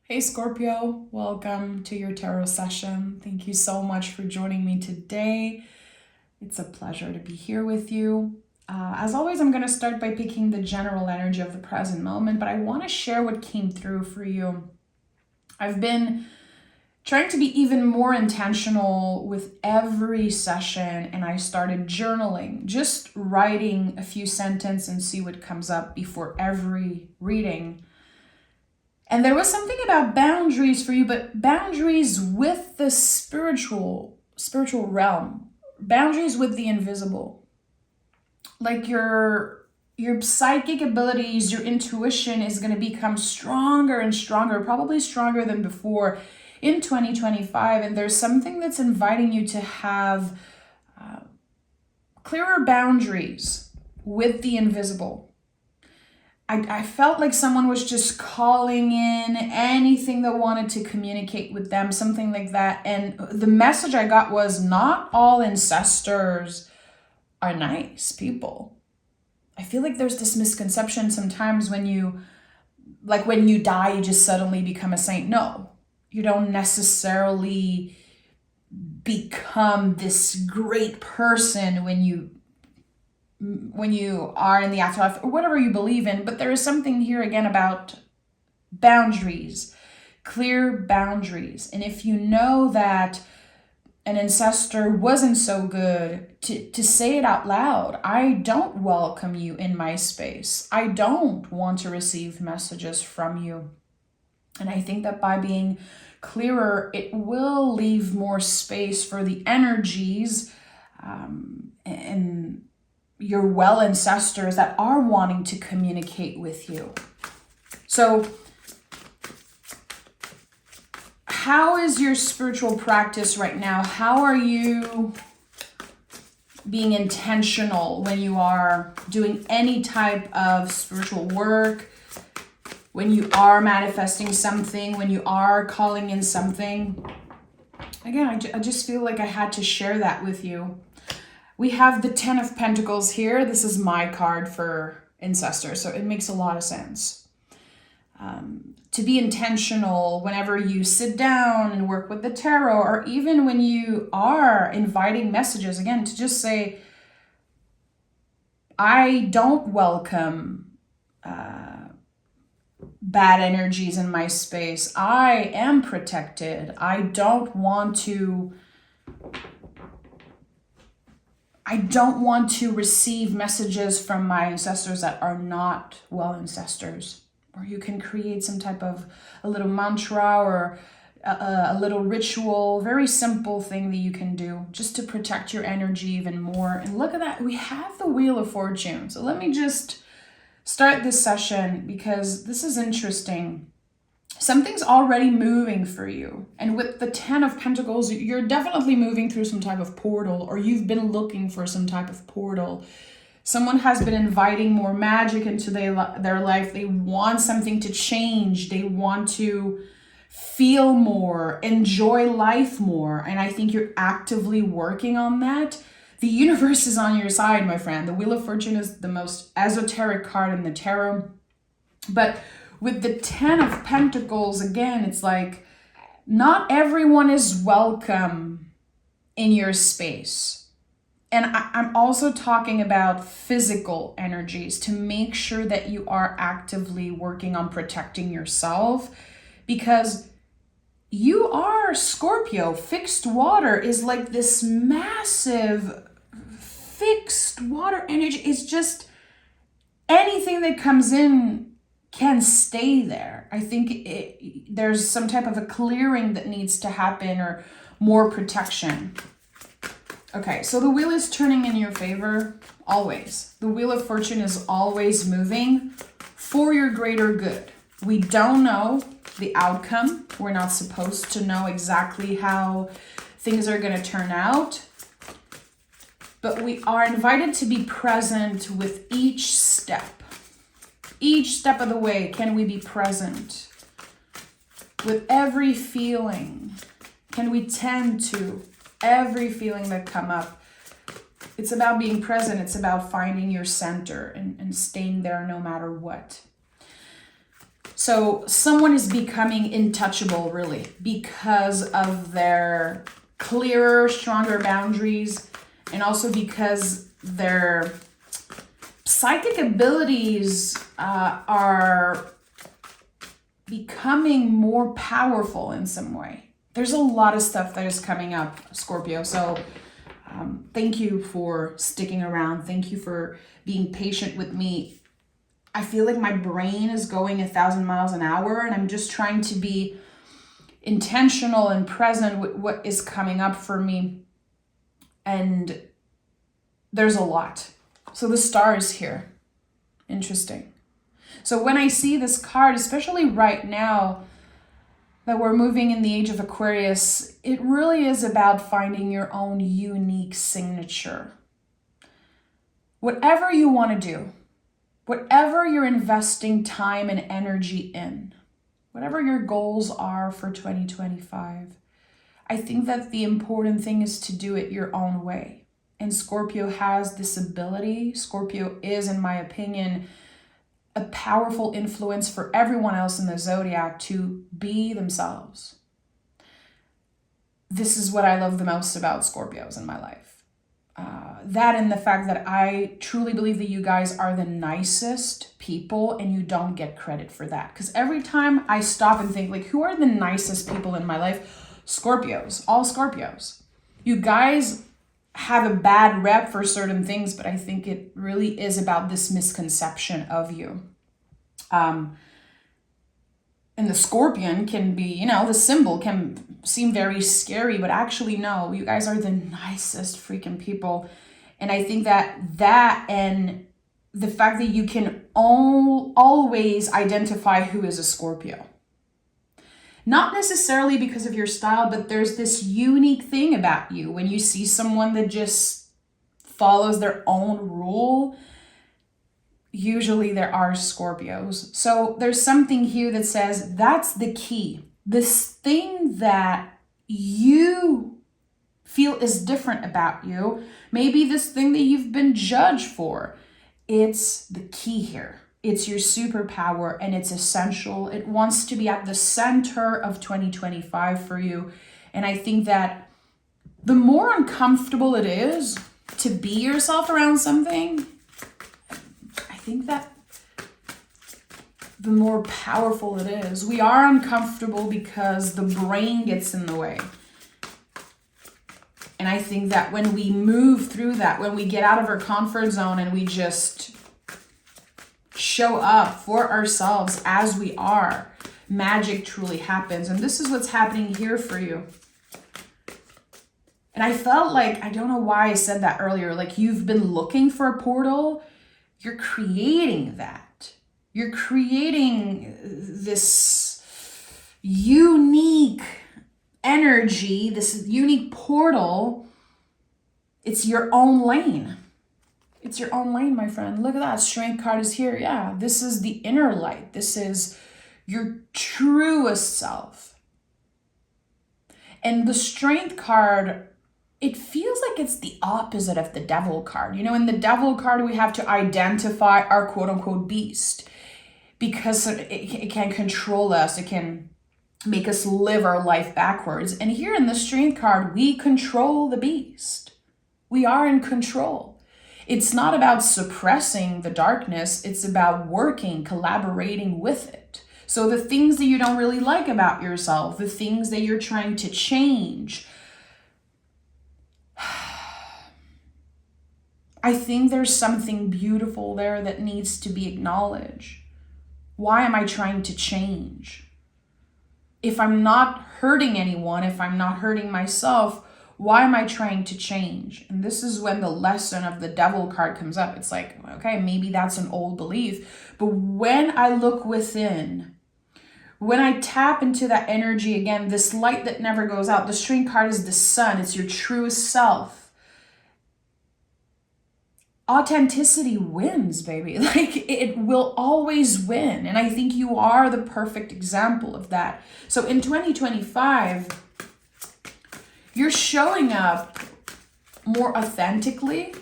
Hey Scorpio, welcome to your tarot session. Thank you so much for joining me today. It's a pleasure to be here with you. As always, I'm going to start by picking the general energy of the present moment, but I want to share what came through for you. I've been trying to be even more intentional with every session, and I started journaling, just writing a few sentences and see what comes up before every reading. And there was something about boundaries for you, but boundaries with the spiritual realm, boundaries with the invisible. Like your psychic abilities, your intuition is going to become stronger and stronger, probably stronger than before in 2025. And there's something that's inviting you to have clearer boundaries with the invisible. I felt like someone was just calling in anything that wanted to communicate with them, something like that. And the message I got was not all ancestors are nice people. I feel like there's this misconception sometimes when you die, you just suddenly become a saint. No, you don't necessarily become this great person when you are in the afterlife or whatever you believe in. But there is something here again about boundaries, clear boundaries. And if you know that an ancestor wasn't so good, to say it out loud. I don't welcome you in my space. I don't want to receive messages from you. And I think that by being clearer, it will leave more space for the energies and your well ancestors that are wanting to communicate with you. So how is your spiritual practice right now? How are you being intentional when you are doing any type of spiritual work, when you are manifesting something, when you are calling in something? Again, I just feel like I had to share that with you. We have the 10 of Pentacles here. This is my card for ancestors, so it makes a lot of sense. To be intentional whenever you sit down and work with the tarot, or even when you are inviting messages, again, to just say, I don't welcome bad energies in my space. I am protected. I don't want to receive messages from my ancestors that are not well ancestors. Or you can create some type of a little mantra or a little ritual, very simple thing that you can do just to protect your energy even more. And look at that, we have the Wheel of Fortune. So let me just start this session because this is interesting. Something's already moving for you. And with the 10 of Pentacles, you're definitely moving through some type of portal, or you've been looking for some type of portal. Someone has been inviting more magic into their life. They want something to change. They want to feel more, enjoy life more. And I think you're actively working on that. The universe is on your side, my friend. The Wheel of Fortune is the most esoteric card in the tarot. But with the 10 of Pentacles, again, it's like not everyone is welcome in your space. And I'm also talking about physical energies to make sure that you are actively working on protecting yourself, because you are Scorpio. Fixed water is like this massive fixed water energy. It's just anything that comes in can stay there. I think there's some type of a clearing that needs to happen, or more protection. Okay, so the wheel is turning in your favor, always. The Wheel of Fortune is always moving for your greater good. We don't know the outcome. We're not supposed to know exactly how things are going to turn out. But we are invited to be present with each step. Each step of the way, can we be present? With every feeling, can we tend to every feeling that come up? It's about being present. It's about finding your center and staying there no matter what. So someone is becoming intouchable, really, because of their clearer, stronger boundaries, and also because their psychic abilities are becoming more powerful in some way. There's a lot of stuff that is coming up, Scorpio. So thank you for sticking around. Thank you for being patient with me. I feel like my brain is going 1,000 miles an hour, and I'm just trying to be intentional and present with what is coming up for me. And there's a lot. So the star is here. Interesting. So when I see this card, especially right now that we're moving in the age of Aquarius, it really is about finding your own unique signature. Whatever you want to do, whatever you're investing time and energy in, whatever your goals are for 2025, I think that the important thing is to do it your own way. And Scorpio has this ability. Scorpio is, in my opinion, a powerful influence for everyone else in the zodiac to be themselves. This is what I love the most about Scorpios in my life. That and the fact that I truly believe that you guys are the nicest people, and you don't get credit for that. Because every time I stop and think, like, who are the nicest people in my life? Scorpios, all Scorpios. You guys have a bad rep for certain things, but I think it really is about this misconception of you. And the scorpion can be, the symbol can seem very scary, but actually no, you guys are the nicest freaking people. And I think that and the fact that you can always identify who is a Scorpio. Not necessarily because of your style, but there's this unique thing about you. When you see someone that just follows their own rule, usually there are Scorpios. So there's something here that says that's the key. This thing that you feel is different about you, maybe this thing that you've been judged for, it's the key here. It's your superpower, and it's essential. It wants to be at the center of 2025 for you. And I think that the more uncomfortable it is to be yourself around something, I think that the more powerful it is. We are uncomfortable because the brain gets in the way. And I think that when we move through that, when we get out of our comfort zone and we just show up for ourselves as we are, magic truly happens. And this is what's happening here for you. And I felt like, I don't know why I said that earlier, like you've been looking for a portal. You're creating that. You're creating this unique energy, this unique portal. It's your own lane. It's your own lane, my friend. Look at that. Strength card is here. Yeah, this is the inner light. This is your truest self. And the Strength card, it feels like it's the opposite of the Devil card. In the Devil card, we have to identify our quote-unquote beast because it can control us. It can make us live our life backwards. And here in the Strength card, we control the beast. We are in control. It's not about suppressing the darkness. It's about working, collaborating with it. So the things that you don't really like about yourself, the things that you're trying to change, I think there's something beautiful there that needs to be acknowledged. Why am I trying to change? If I'm not hurting anyone, if I'm not hurting myself, why am I trying to change? And this is when the lesson of the Devil card comes up. It's like, okay, maybe that's an old belief. But when I look within, when I tap into that energy again, this light that never goes out, the Strength card is the sun. It's your truest self. Authenticity wins, baby. Like, it will always win. And I think you are the perfect example of that. So in 2025, you're showing up more authentically,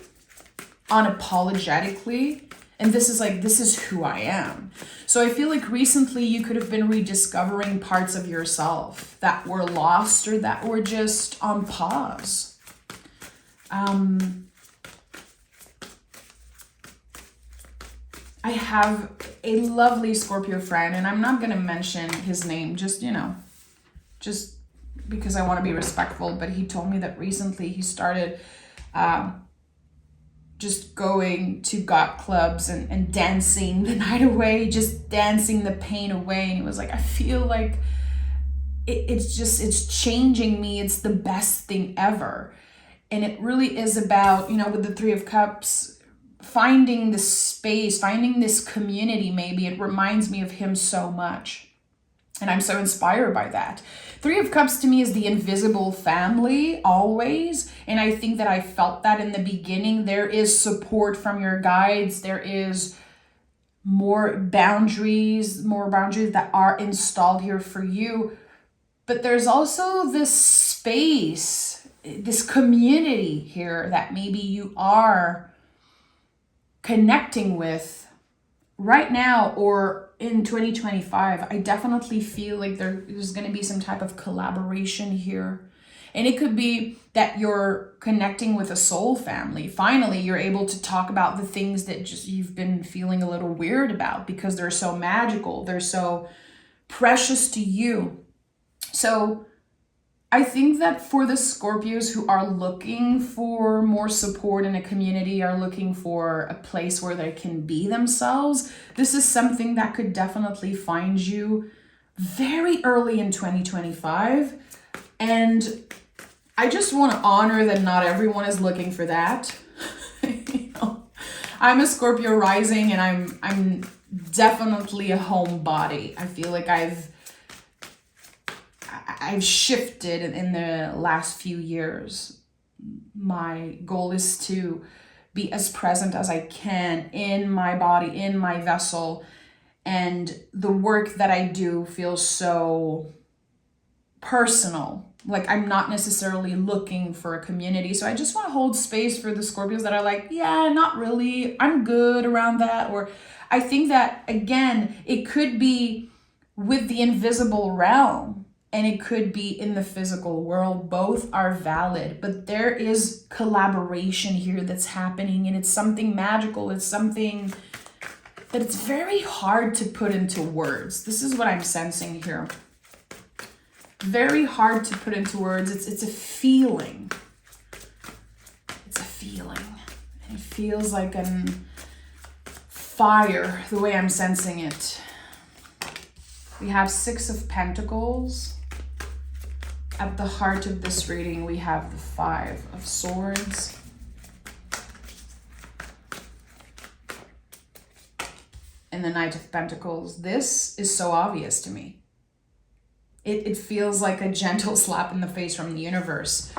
unapologetically, and this is who I am. So I feel like recently you could have been rediscovering parts of yourself that were lost or that were just on pause. I have a lovely Scorpio friend, and I'm not going to mention his name, just because I want to be respectful, but he told me that recently he started just going to goth clubs and dancing the night away, just dancing the pain away. And he was like, I feel like it's changing me. It's the best thing ever. And it really is about, with the Three of Cups, finding this space, finding this community. Maybe it reminds me of him so much. And I'm so inspired by that. Three of Cups to me is the invisible family always. And I think that I felt that in the beginning. There is support from your guides. There is more boundaries that are installed here for you. But there's also this space, this community here that maybe you are connecting with right now or in 2025. I definitely feel like there's going to be some type of collaboration here. And it could be that you're connecting with a soul family. Finally, you're able to talk about the things that just you've been feeling a little weird about because they're so magical. They're so precious to you. So I think that for the Scorpios who are looking for more support in a community, are looking for a place where they can be themselves, this is something that could definitely find you very early in 2025. And I just want to honor that not everyone is looking for that. I'm a Scorpio rising, and I'm definitely a homebody. I feel like I've shifted in the last few years. My goal is to be as present as I can in my body, in my vessel. And the work that I do feels so personal. Like I'm not necessarily looking for a community. So I just want to hold space for the Scorpios that are like, yeah, not really. I'm good around that. Or I think that, again, it could be with the invisible realm. And it could be in the physical world. Both are valid, but there is collaboration here that's happening, and it's something magical. It's something that it's very hard to put into words. This is what I'm sensing here. Very hard to put into words. It's a feeling. It's a feeling. It feels like a fire, the way I'm sensing it. We have Six of Pentacles. At the heart of this reading, we have the Five of Swords. And the Knight of Pentacles. This is so obvious to me. It feels like a gentle slap in the face from the universe.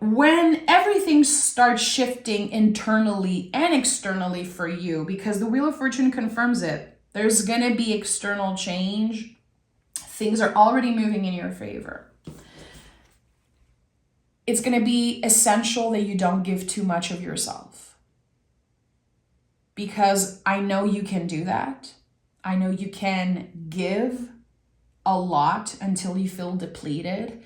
When everything starts shifting internally and externally for you, because the Wheel of Fortune confirms it, there's going to be external change. Things are already moving in your favor. It's going to be essential that you don't give too much of yourself. Because I know you can do that. I know you can give a lot until you feel depleted.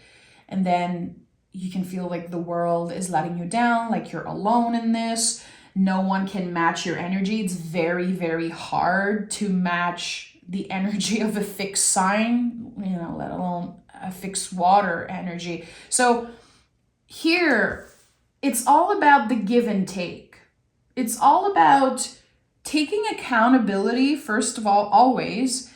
And then you can feel like the world is letting you down, like you're alone in this. No one can match your energy. It's very, very hard to match the energy of a fixed sign, let alone a fixed water energy. So here, it's all about the give and take. It's all about taking accountability, first of all, always,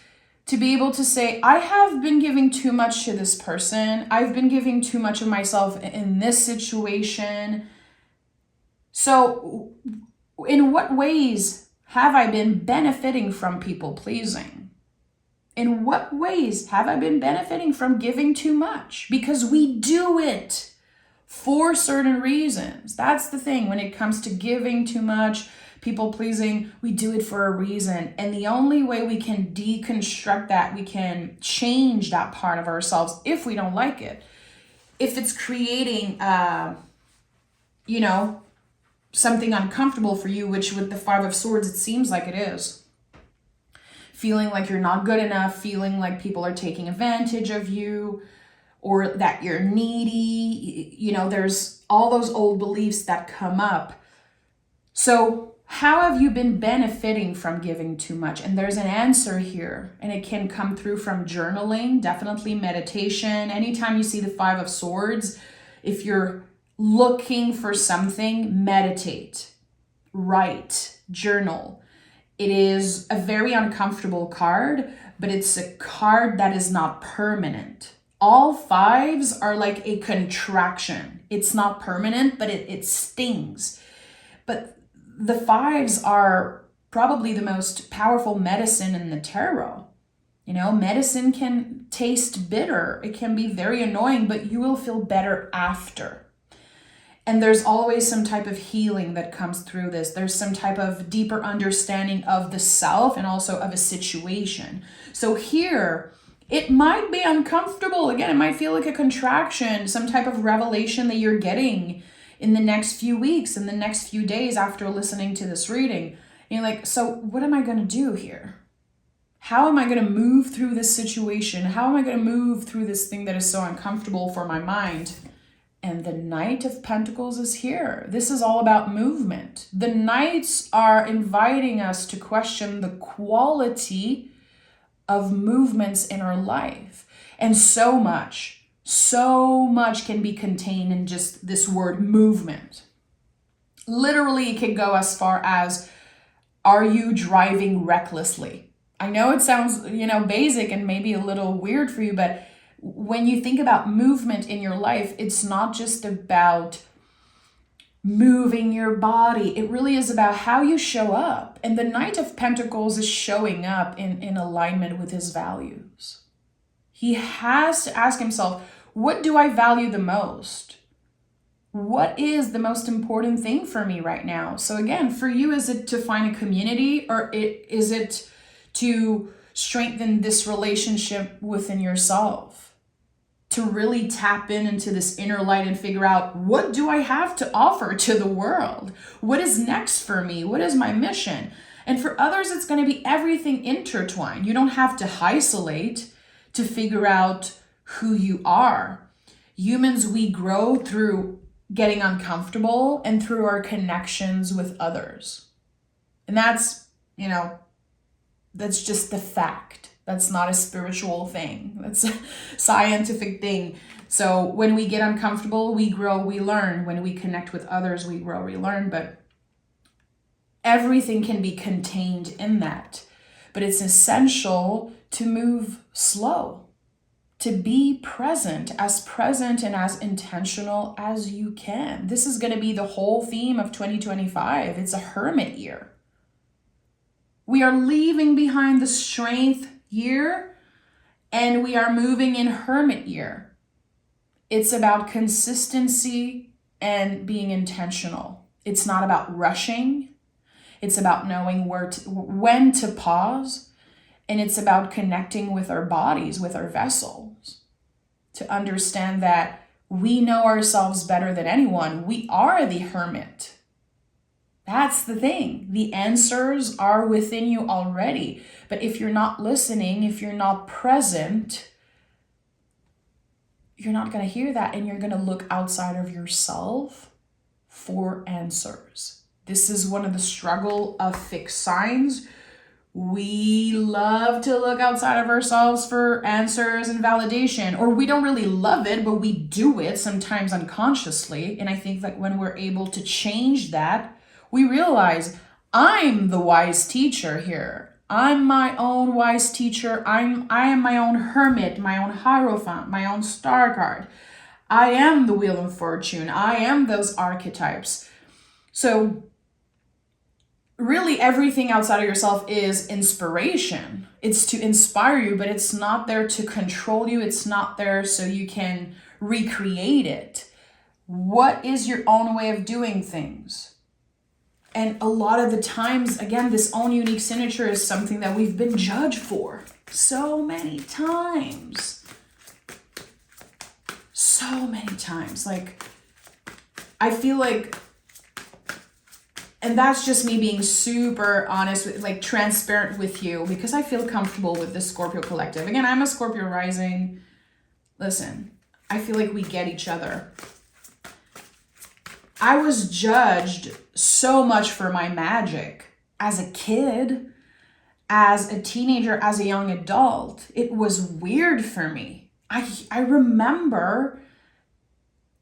to be able to say, I have been giving too much to this person. I've been giving too much of myself in this situation. So in what ways have I been benefiting from people pleasing? In what ways have I been benefiting from giving too much? Because we do it for certain reasons. That's the thing. When it comes to giving too much, people pleasing, we do it for a reason. And the only way we can deconstruct that, we can change that part of ourselves if we don't like it. If it's creating, something uncomfortable for you, which with the Five of Swords, it seems like it is. feeling like you're not good enough, feeling like people are taking advantage of you, or that you're needy. You know, there's all those old beliefs that come up. So how have you been benefiting from giving too much? And there's an answer here, and it can come through from journaling, definitely meditation. Anytime you see the 5 of Swords, if you're looking for something, meditate, write, journal. It is a very uncomfortable card, but it's a card that is not permanent. All 5s are like a contraction. It's not permanent, but it stings. But the 5s are probably the most powerful medicine in the tarot. You know, medicine can taste bitter. It can be very annoying, but you will feel better after. And there's always some type of healing that comes through this. There's some type of deeper understanding of the self and also of a situation. So here, it might be uncomfortable. Again, it might feel like a contraction, some type of revelation that you're getting in the next few weeks, in the next few days after listening to this reading. And you're like, so what am I going to do here? How am I going to move through this situation? How am I going to move through this thing that is so uncomfortable for my mind? And the Knight of Pentacles is here. This is all about movement. The Knights are inviting us to question the quality of movements in our life. And so much can be contained in just this word movement. Literally, it can go as far as, are you driving recklessly? I know it sounds, basic and maybe a little weird for you, but when you think about movement in your life, it's not just about moving your body. It really is about how you show up. And the Knight of Pentacles is showing up in alignment with his values. He has to ask himself, what do I value the most? What is the most important thing for me right now? So again, for you, is it to find a community, or is it to strengthen this relationship within yourself? To really tap into this inner light and figure out, what do I have to offer to the world? What is next for me? What is my mission? And for others, it's going to be everything intertwined. You don't have to isolate to figure out who you are. Humans, we grow through getting uncomfortable and through our connections with others. And that's just the fact. That's not a spiritual thing. That's a scientific thing. So when we get uncomfortable, we grow, we learn. When we connect with others, we grow, we learn. But everything can be contained in that. But it's essential to move slow, to be present and as intentional as you can. This is going to be the whole theme of 2025. It's a hermit year. We are leaving behind the strength year, and we are moving in hermit year. It's about consistency and being intentional. It's not about rushing. It's about knowing when to pause, and it's about connecting with our bodies, with our vessels, to understand that we know ourselves better than anyone. We are the hermit. That's the thing. The answers are within you already. But if you're not listening, if you're not present, you're not going to hear that, and you're going to look outside of yourself for answers. This is one of the struggle of fixed signs. We love to look outside of ourselves for answers and validation, or we don't really love it, but we do it sometimes unconsciously. And I think that when we're able to change that, we realize, I'm the wise teacher here. I'm my own wise teacher. I am my own hermit, my own hierophant, my own star card. I am the Wheel of Fortune. I am those archetypes. So really, everything outside of yourself is inspiration. It's to inspire you, but it's not there to control you. It's not there so you can recreate it. What is your own way of doing things? And a lot of the times, again, this own unique signature is something that we've been judged for so many times. So many times. Like, I feel like And that's just me being super honest, with, like transparent with you, because I feel comfortable with the Scorpio collective. Again, I'm a Scorpio rising. Listen, I feel like we get each other. I was judged so much for my magic as a kid, as a teenager, as a young adult. It was weird for me. I remember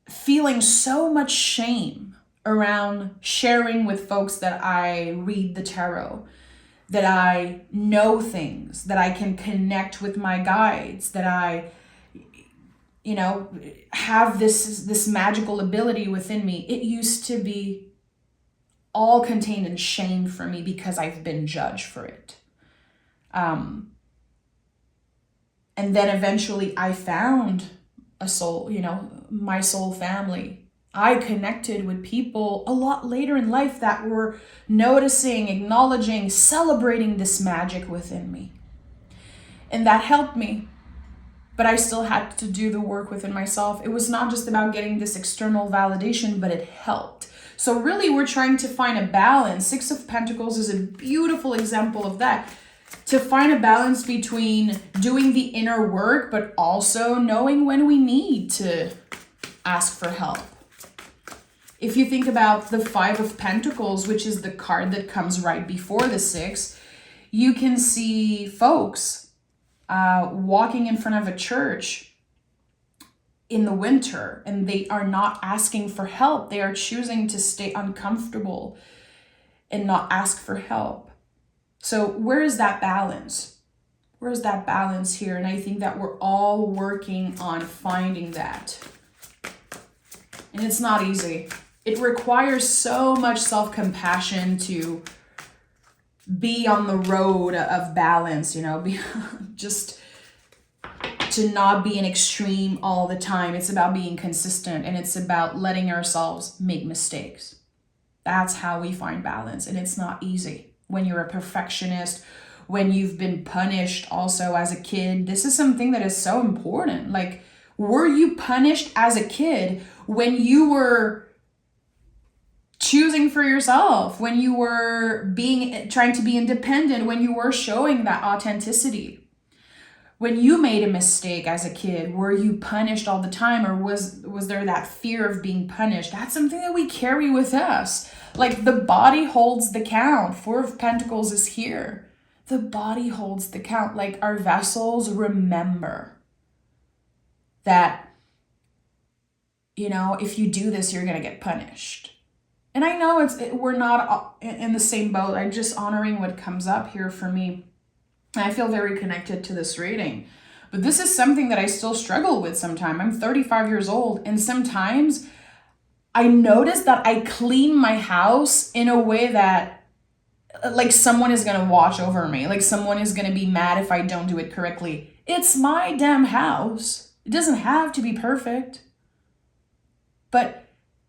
feeling so much shame around sharing with folks that I read the tarot, that I know things, that I can connect with my guides, that I, you know, have this magical ability within me. It used to be all contained in shame for me because I've been judged for it. And then eventually I found a soul, you know, my soul family. I connected with people a lot later in life that were noticing, acknowledging, celebrating this magic within me. And that helped me. But I still had to do the work within myself. It was not just about getting this external validation, but it helped. So really, we're trying to find a balance. Six of Pentacles is a beautiful example of that. To find a balance between doing the inner work, but also knowing when we need to ask for help. If you think about the Five of Pentacles, which is the card that comes right before the Six, you can see folks walking in front of a church in the winter, and they are not asking for help. They are choosing to stay uncomfortable and not ask for help. So where is that balance? Where is that balance here? And I think that we're all working on finding that. And it's not easy. It requires so much self-compassion to be on the road of balance, you know, just to not be an extreme all the time. It's about being consistent, and it's about letting ourselves make mistakes. That's how we find balance, and it's not easy. When you're a perfectionist, when you've been punished also as a kid, this is something that is so important. Like, were you punished as a kid when you were choosing for yourself, when you were trying to be independent, when you were showing that authenticity? When you made a mistake as a kid, were you punished all the time, or was there that fear of being punished? That's something that we carry with us. Like, the body holds the count. Four of Pentacles is here. The body holds the count. Like, our vessels remember that, you know, if you do this, you're going to get punished. And I know we're not in the same boat. I'm just honoring what comes up here for me. I feel very connected to this reading. But this is something that I still struggle with sometimes. I'm 35 years old, and sometimes I notice that I clean my house in a way that, like, someone is going to watch over me. Like, someone is going to be mad if I don't do it correctly. It's my damn house. It doesn't have to be perfect. But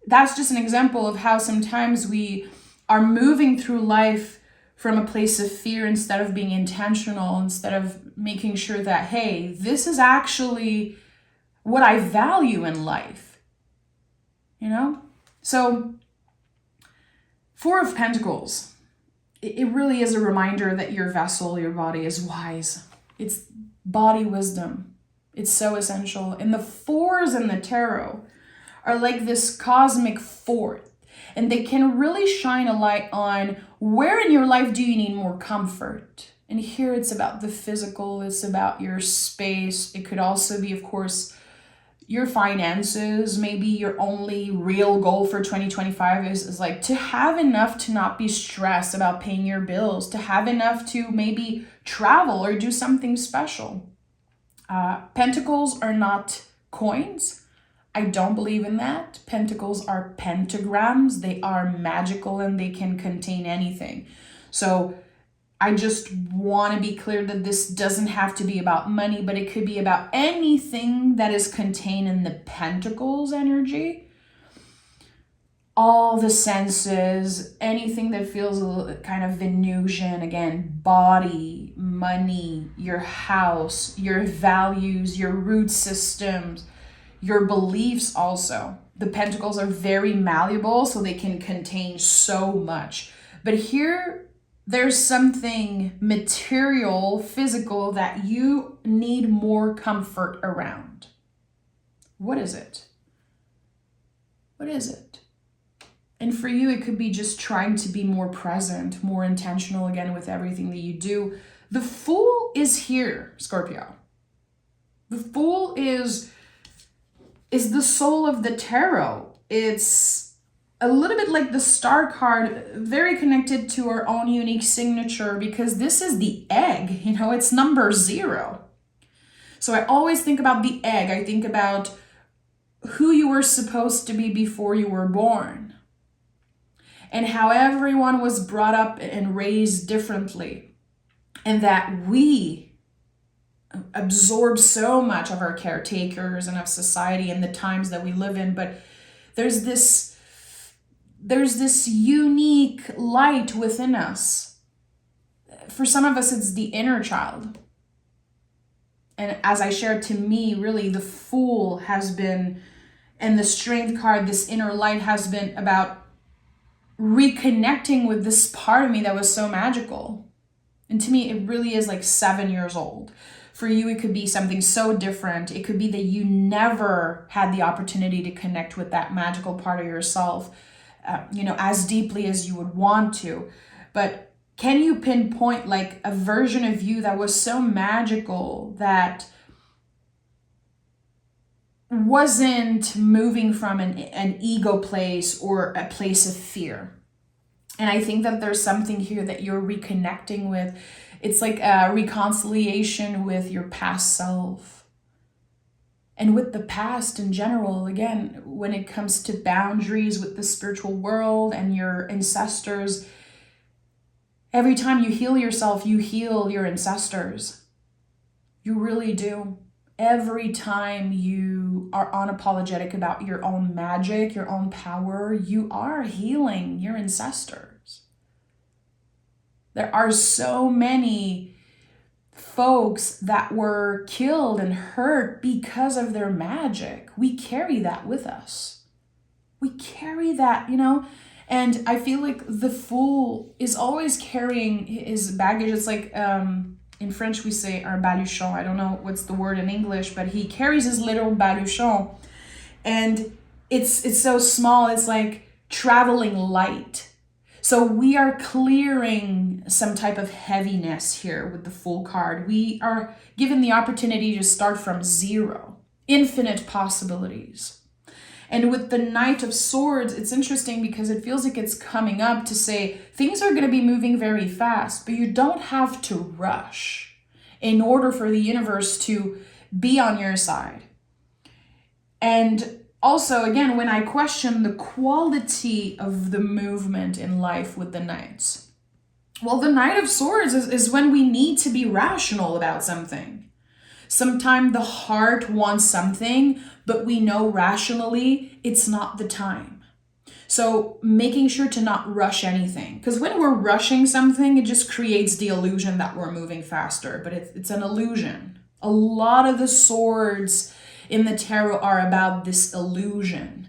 that's just an example of how sometimes we are moving through life from a place of fear instead of being intentional, instead of making sure that, hey, this is actually what I value in life, you know? So, Four of Pentacles, it really is a reminder that your vessel, your body is wise. It's body wisdom. It's so essential. And the fours in the tarot are like this cosmic fourth. And they can really shine a light on where in your life do you need more comfort. And here it's about the physical, it's about your space. It could also be, of course, your finances. Maybe your only real goal for 2025 is like to have enough to not be stressed about paying your bills, to have enough to maybe travel or do something special. Pentacles are not coins. I don't believe in that. Pentacles are pentagrams. They are magical and they can contain anything. So I just want to be clear that this doesn't have to be about money, but it could be about anything that is contained in the Pentacles energy. All the senses, anything that feels a little kind of Venusian, again, body, money, your house, your values, your root systems, your beliefs also. The pentacles are very malleable, so they can contain so much. But here, there's something material, physical, that you need more comfort around. What is it? What is it? And for you, it could be just trying to be more present, more intentional again with everything that you do. The Fool is here, Scorpio. The Fool is the soul of the tarot. It's a little bit like the Star card, very connected to our own unique signature, because this is the egg, you know, it's number 0. So I always think about the egg. I think about who you were supposed to be before you were born, and how everyone was brought up and raised differently, and that we absorb so much of our caretakers and of society and the times that we live in. But there's this unique light within us. For some of us, it's the inner child. And as I shared, to me, really, the Fool has been, and the Strength card, this inner light, has been about reconnecting with this part of me that was so magical. And to me, it really is like 7 years old. For you, it could be something so different. It could be that you never had the opportunity to connect with that magical part of yourself, as deeply as you would want to. But can you pinpoint like a version of you that was so magical that wasn't moving from an ego place or a place of fear? And I think that there's something here that you're reconnecting with. It's like a reconciliation with your past self and with the past in general. Again, when it comes to boundaries with the spiritual world and your ancestors, every time you heal yourself, you heal your ancestors. You really do. Every time you are unapologetic about your own magic, your own power, you are healing your ancestors. There are so many folks that were killed and hurt because of their magic. We carry that with us. We carry that, and I feel like the Fool is always carrying his baggage. It's like, in French, we say un baluchon. I don't know what's the word in English, but he carries his little baluchon. And it's so small, it's like traveling light. So we are clearing some type of heaviness here with the Fool card. We are given the opportunity to start from 0, infinite possibilities. And with the Knight of Swords, it's interesting because it feels like it's coming up to say things are going to be moving very fast, but you don't have to rush in order for the universe to be on your side. And also, again, when I question the quality of the movement in life with the Knights, well, the Knight of Swords is when we need to be rational about something. Sometimes the heart wants something, but we know rationally it's not the time. So making sure to not rush anything. Because when we're rushing something, it just creates the illusion that we're moving faster, but it's an illusion. A lot of the swords in the tarot are about this illusion.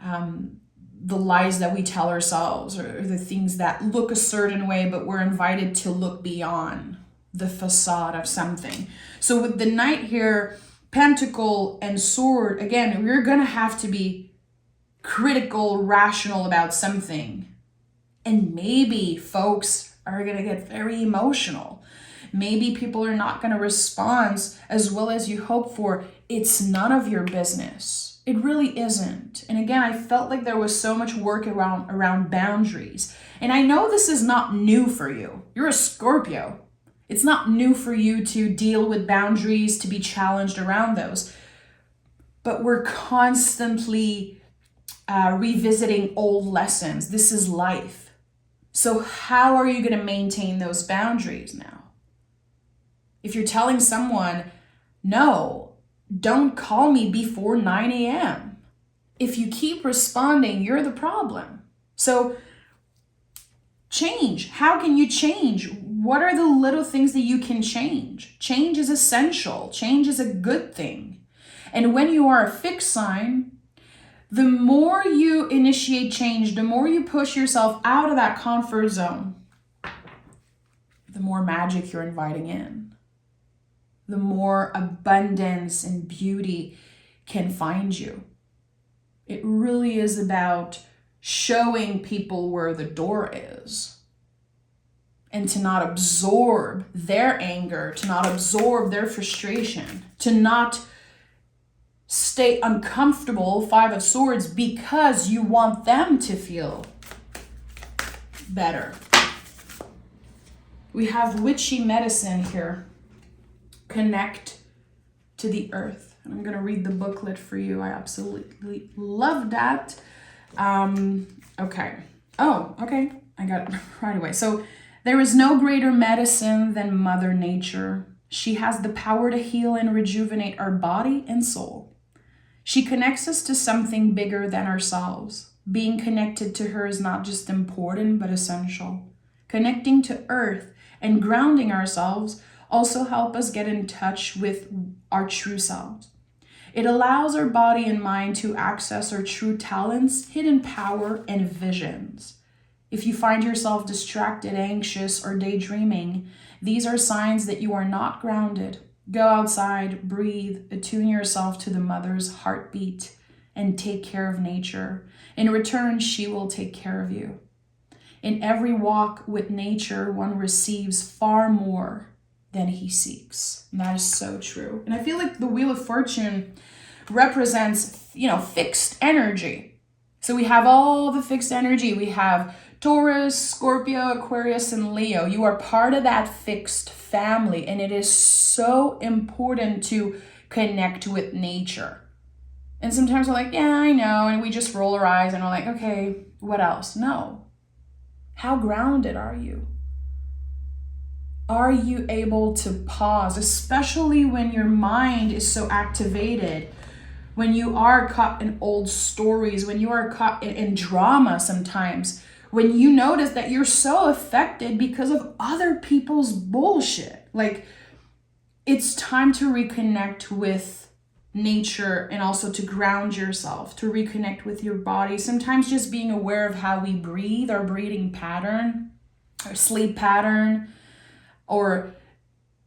The lies that we tell ourselves, or the things that look a certain way, but we're invited to look beyond the facade of something. So with the Knight here, Pentacle and Sword, again, we're going to have to be critical, rational about something. And maybe folks are going to get very emotional. Maybe people are not going to respond as well as you hope for. It's none of your business. It really isn't. And again, I felt like there was so much work around boundaries. And I know this is not new for you. You're a Scorpio. It's not new for you to deal with boundaries, to be challenged around those. But we're constantly revisiting old lessons. This is life. So how are you going to maintain those boundaries now? If you're telling someone, no, don't call me before 9 a.m. If you keep responding, you're the problem. So change. How can you change? What are the little things that you can change? Change is essential. Change is a good thing. And when you are a fixed sign, The more you initiate change, the more you push yourself out of that comfort zone, the more magic you're inviting in. The more abundance and beauty can find you. It really is about showing people where the door is, and to not absorb their anger, to not absorb their frustration, to not stay uncomfortable, Five of Swords, because you want them to feel better. We have witchy medicine here. Connect to the earth. And I'm going to read the booklet for you. I absolutely love that. Okay. Oh, okay. I got it right away. So there is no greater medicine than Mother Nature. She has the power to heal and rejuvenate our body and soul. She connects us to something bigger than ourselves. Being connected to her is not just important, but essential. Connecting to earth and grounding ourselves also help us get in touch with our true selves. It allows our body and mind to access our true talents, hidden power, and visions. If you find yourself distracted, anxious, or daydreaming, these are signs that you are not grounded. Go outside, breathe, attune yourself to the mother's heartbeat, and take care of nature. In return, she will take care of you. In every walk with nature, one receives far more than he seeks. And that is so true. And I feel like the Wheel of Fortune represents, fixed energy. So we have all the fixed energy. We have Taurus, Scorpio, Aquarius, and Leo. You are part of that fixed family, and it is so important to connect with nature. And sometimes we're like, yeah, I know, and we just roll our eyes and we're like, okay, what else? No. How grounded are you? Are you able to pause, especially when your mind is so activated, when you are caught in old stories, when you are caught in drama sometimes, when you notice that you're so affected because of other people's bullshit? Like, it's time to reconnect with nature and also to ground yourself, to reconnect with your body. Sometimes just being aware of how we breathe, our breathing pattern, our sleep pattern, or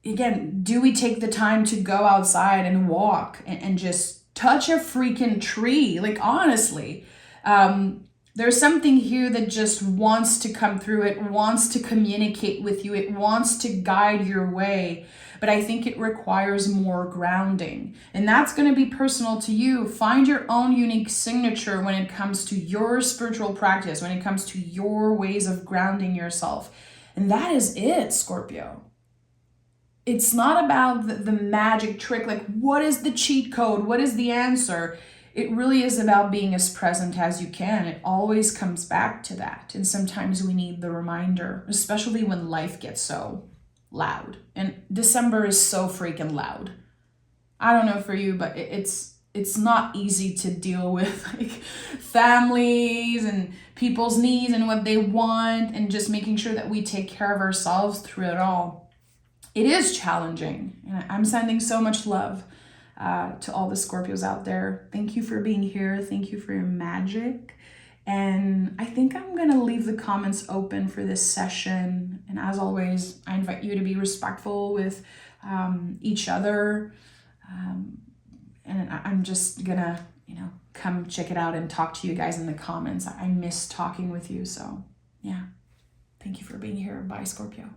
again, do we take the time to go outside and walk and just touch a freaking tree? Like, honestly, there's something here that just wants to come through. It wants to communicate with you. It wants to guide your way. But I think it requires more grounding. And that's going to be personal to you. Find your own unique signature when it comes to your spiritual practice, when it comes to your ways of grounding yourself. And that is it, Scorpio. It's not about the magic trick, like what is the cheat code? What is the answer? It really is about being as present as you can. It always comes back to that. And sometimes we need the reminder, especially when life gets so loud. And December is so freaking loud. I don't know for you, but it's not easy to deal with, like, families and people's needs and what they want, and just making sure that we take care of ourselves through it all. It is challenging, and I'm sending so much love to all the Scorpios out there. Thank you for being here. Thank you for your magic. And I think I'm going to leave the comments open for this session. And as always, I invite you to be respectful with each other. And I'm just going to, come check it out and talk to you guys in the comments. I miss talking with you. So yeah, thank you for being here. Bye, Scorpio.